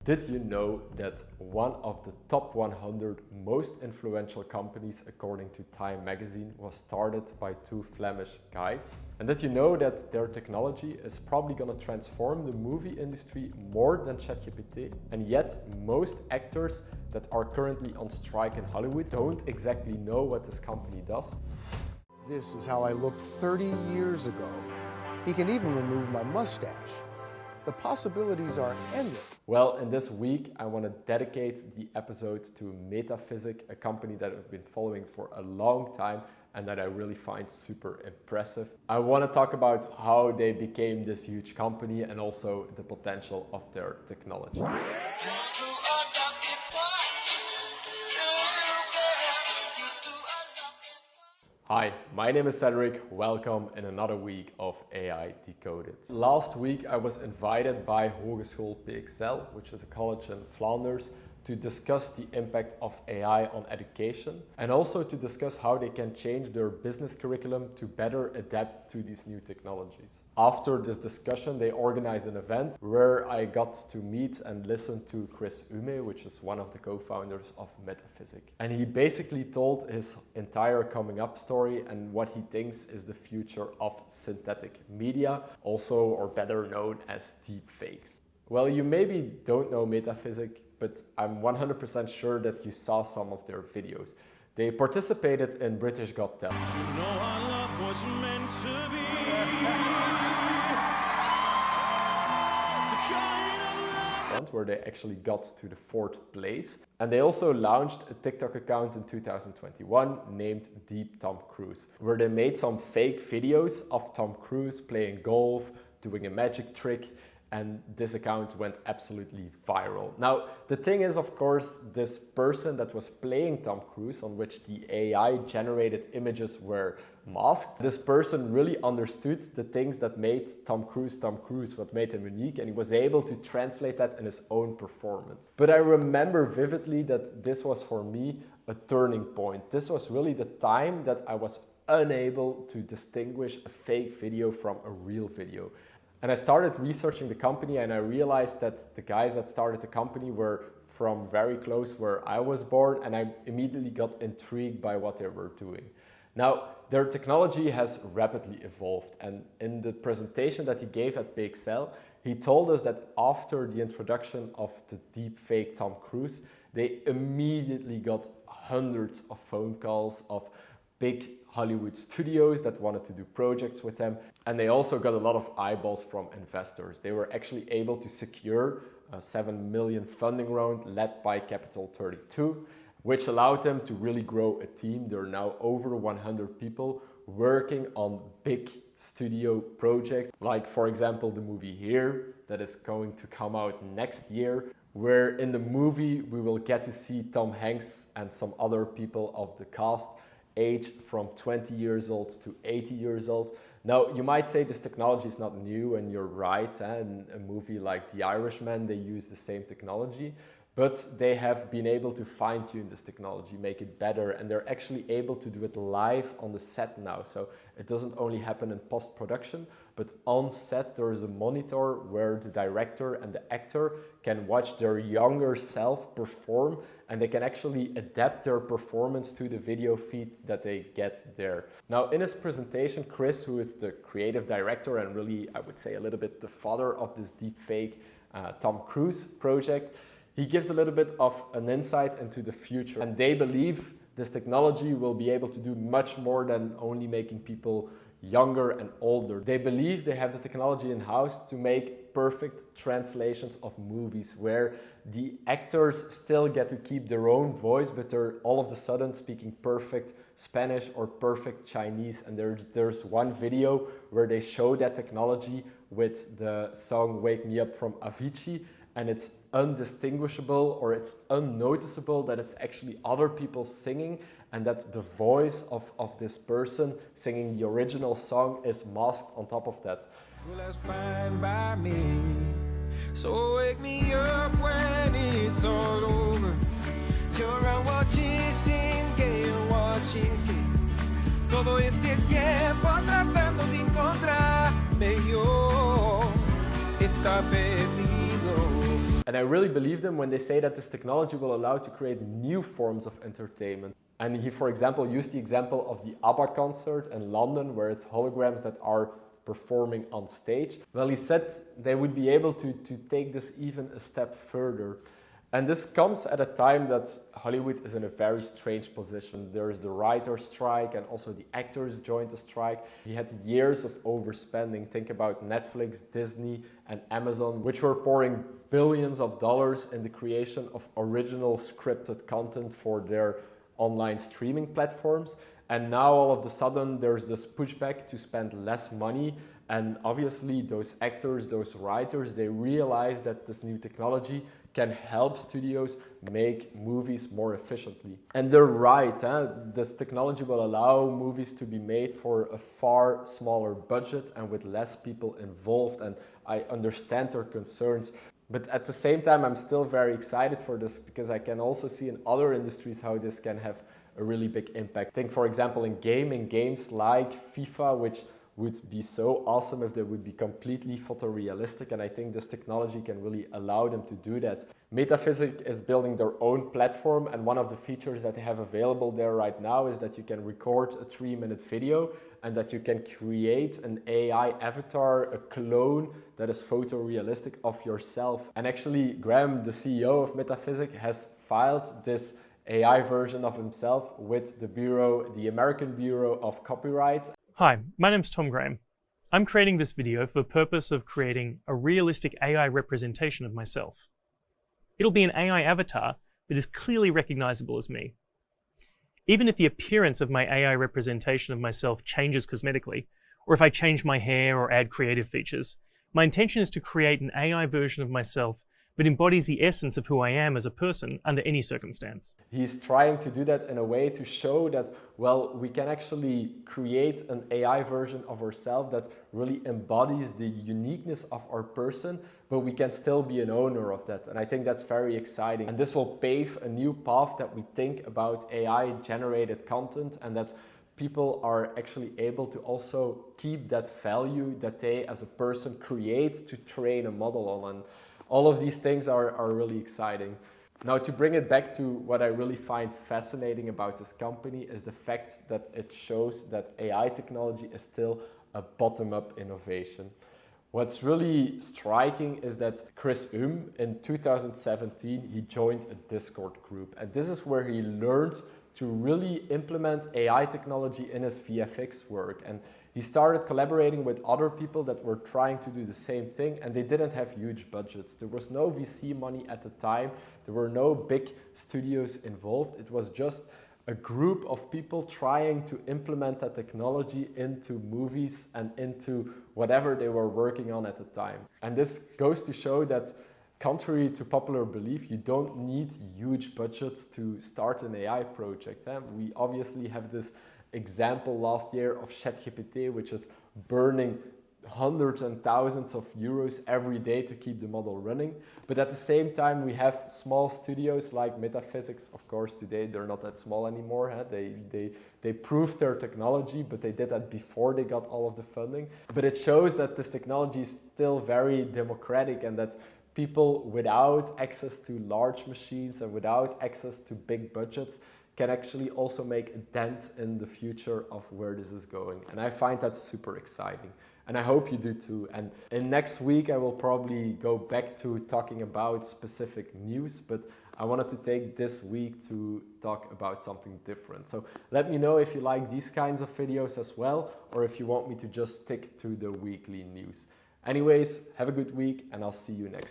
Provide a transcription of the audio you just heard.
Did you know that one of the top 100 most influential companies according to Time magazine was started by two Flemish guys? And did you know that their technology is probably going to transform the movie industry more than ChatGPT? And yet most actors that are currently on strike in Hollywood don't exactly know what this company does. This is how I looked 30 years ago. He can even remove my mustache. The possibilities are endless. Well, in this week, I want to dedicate the episode to Metaphysic, a company that I've been following for a long time and that I really find super impressive. I want to talk about how they became this huge company and also the potential of their technology. Hi, my name is Cedric. Welcome in another week of AI Decoded. Last week I was invited by Hogeschool EP6, which is a college in Flanders, to discuss the impact of AI on education and also to discuss how they can change their business curriculum to better adapt to these new technologies. After this discussion, they organized an event where I got to meet and listen to Chris Ume, which is one of the co-founders of Metaphysic. And he basically told his entire coming up story and what he thinks is the future of synthetic media, also or better known as deepfakes. Well, you maybe don't know Metaphysic, but I'm 100% sure that you saw some of their videos. They participated in British Got Talent. You know our love was meant to be. Where they actually got to the 4th place. And they also launched a TikTok account in 2021 named Deep Tom Cruise, where they made some fake videos of Tom Cruise playing golf, doing a magic trick, and this account went absolutely viral. Now, the thing is, of course, this person that was playing Tom Cruise, on which the AI generated images were masked, this person really understood the things that made Tom Cruise, what made him unique, and he was able to translate that in his own performance. But I remember vividly that this was for me a turning point. This was really the time that I was unable to distinguish a fake video from a real video. And I started researching the company and I realized that the guys that started the company were from very close where I was born, and I immediately got intrigued by what they were doing. Now, their technology has rapidly evolved, and in the presentation that he gave at EP6, he told us that after the introduction of the deepfake Tom Cruise, they immediately got hundreds of phone calls of big Hollywood studios that wanted to do projects with them. And they also got a lot of eyeballs from investors. They were actually able to secure a 7 million funding round led by Capital 32, which allowed them to really grow a team. There are now over 100 people working on big studio projects, like for example the movie Here that is going to come out next year, where in the movie we will get to see Tom Hanks and some other people of the cast age from 20 years old to 80 years old. Now, you might say this technology is not new, and you're right. In a movie like The Irishman, they use the same technology, but they have been able to fine-tune this technology, make it better, and they're actually able to do it live on the set now. So it doesn't only happen in post-production, but on set there is a monitor where the director and the actor can watch their younger self perform, and they can actually adapt their performance to the video feed that they get there. Now, in his presentation, Chris, who is the creative director and really, I would say, a little bit the father of this deepfake Tom Cruise project, he gives a little bit of an insight into the future. And they believe this technology will be able to do much more than only making people younger and older. They believe they have the technology in-house to make perfect translations of movies where the actors still get to keep their own voice, but they're all of a sudden speaking perfect Spanish or perfect Chinese. And there's one video where they show that technology with the song Wake Me Up from Avicii, and it's undistinguishable or it's unnoticeable that it's actually other people singing, and that the voice of this person singing the original song is masked on top of that. Well, that's fine by me. So wake me up when it's all over. You're watching, watching, todo este tiempo tratando de encontrarme yo está perdido. And I really believe them when they say that this technology will allow to create new forms of entertainment. And he, for example, used the example of the ABBA concert in London, where it's holograms that are performing on stage. Well, he said they would be able to take this even a step further. And this comes at a time that Hollywood is in a very strange position. There is the writer's strike and also the actors joined the strike. He had years of overspending. Think about Netflix, Disney and Amazon, which were pouring billions of dollars in the creation of original scripted content for their online streaming platforms. And now all of a sudden there's this pushback to spend less money. And obviously those actors, those writers, they realize that this new technology can help studios make movies more efficiently. And they're right, this technology will allow movies to be made for a far smaller budget and with less people involved. And I understand their concerns. But at the same time, I'm still very excited for this because I can also see in other industries how this can have a really big impact. Think, for example, in games like FIFA, which would be so awesome if they would be completely photorealistic, and I think this technology can really allow them to do that. Metaphysic is building their own platform, and one of the features that they have available there right now is that you can record a 3-minute video and that you can create an AI avatar, a clone that is photorealistic of yourself. And actually, Graham, the CEO of Metaphysic, has filed this AI version of himself with the American Bureau of Copyright. Hi, my name's Tom Graham. I'm creating this video for the purpose of creating a realistic AI representation of myself. It'll be an AI avatar that is clearly recognizable as me. Even if the appearance of my AI representation of myself changes cosmetically, or if I change my hair or add creative features, my intention is to create an AI version of myself that embodies the essence of who I am as a person under any circumstance. He's trying to do that in a way to show that, well, we can actually create an AI version of ourselves that really embodies the uniqueness of our person, but we can still be an owner of that. And I think that's very exciting. And this will pave a new path that we think about AI-generated content, and that people are actually able to also keep that value that they as a person create to train a model on. And all of these things are really exciting. Now, to bring it back to what I really find fascinating about this company is the fact that it shows that AI technology is still a bottom-up innovation. What's really striking is that Chris in 2017, he joined a Discord group. And this is where he learned to really implement AI technology in his VFX work. And he started collaborating with other people that were trying to do the same thing, and they didn't have huge budgets. There was no VC money at the time. There were no big studios involved. It was just a group of people trying to implement that technology into movies and into whatever they were working on at the time. And this goes to show that, contrary to popular belief, you don't need huge budgets to start an AI project. We obviously have this example last year of ChatGPT, which is burning hundreds and thousands of euros every day to keep the model running. But at the same time, we have small studios like Metaphysics. Of course, today they're not that small anymore. They proved their technology, but they did that before they got all of the funding. But it shows that this technology is still very democratic, and that people without access to large machines and without access to big budgets can actually also make a dent in the future of where this is going. And I find that super exciting. And I hope you do too. And in next week, I will probably go back to talking about specific news, but I wanted to take this week to talk about something different. So let me know if you like these kinds of videos as well, or if you want me to just stick to the weekly news. Anyways, have a good week, and I'll see you next time.